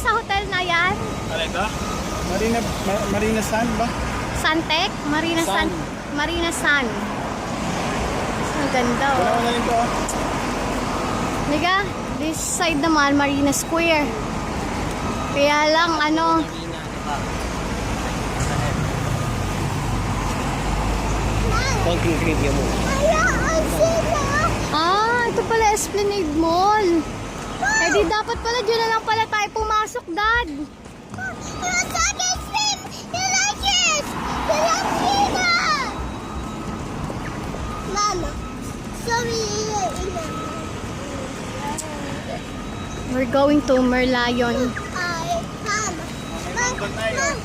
Sa hotel na yan? Ano ito? Marina San ba? Santec? Marina San. Marina San. Ang ganda oh. Wala na rin to. Liga, this side naman Marina Square. Kaya lang ano. Konting trivia mo. Ah, ito pala Esplanade Mall. Eh di dapat pala dyan na lang pala tayo pumasok, Dad. Mama, sorry. We're going to Merlion. Mom,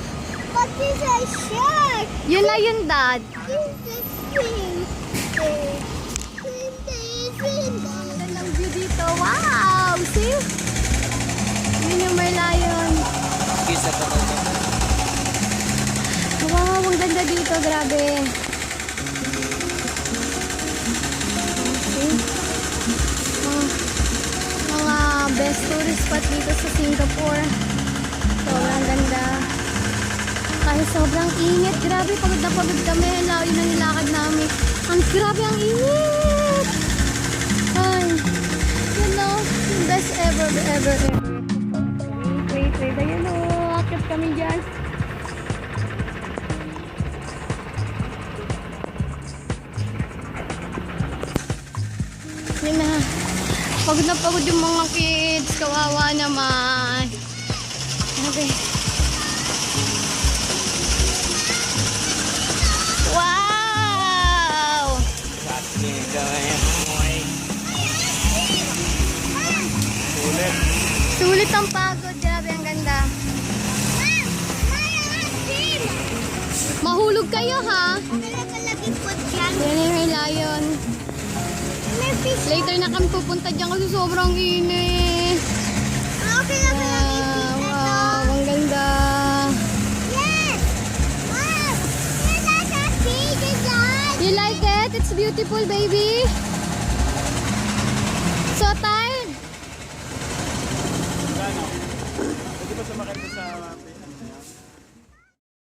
what is a shark? Yun na yun, Dad. Ganda ng view dito. Wow! See? Yun yung Merlion. Kisa pa ito. Wow, ang ganda dito. Grabe. See? Mga best tourist spot dito sa Singapore. Sobrang ganda. Kahit sobrang init. Grabe, pagod na pagod kami. Layo na nilakad namin. Ang grabe ang init! Ay, you know, best ever. Wait. Ayan o, akit kami dyan. Yun na. Pagod na pagod yung mga kids. Kawawa naman. Okay. Wow! Sulit ang pagod. Grabe, ang ganda. Mahulog kayo, ha? Yan yung Merlion. Later na kami pupunta dyan kasi sobrang init. Wow, ang ganda. You like it? It's beautiful, baby. So tired? Pwede ba sumakit sa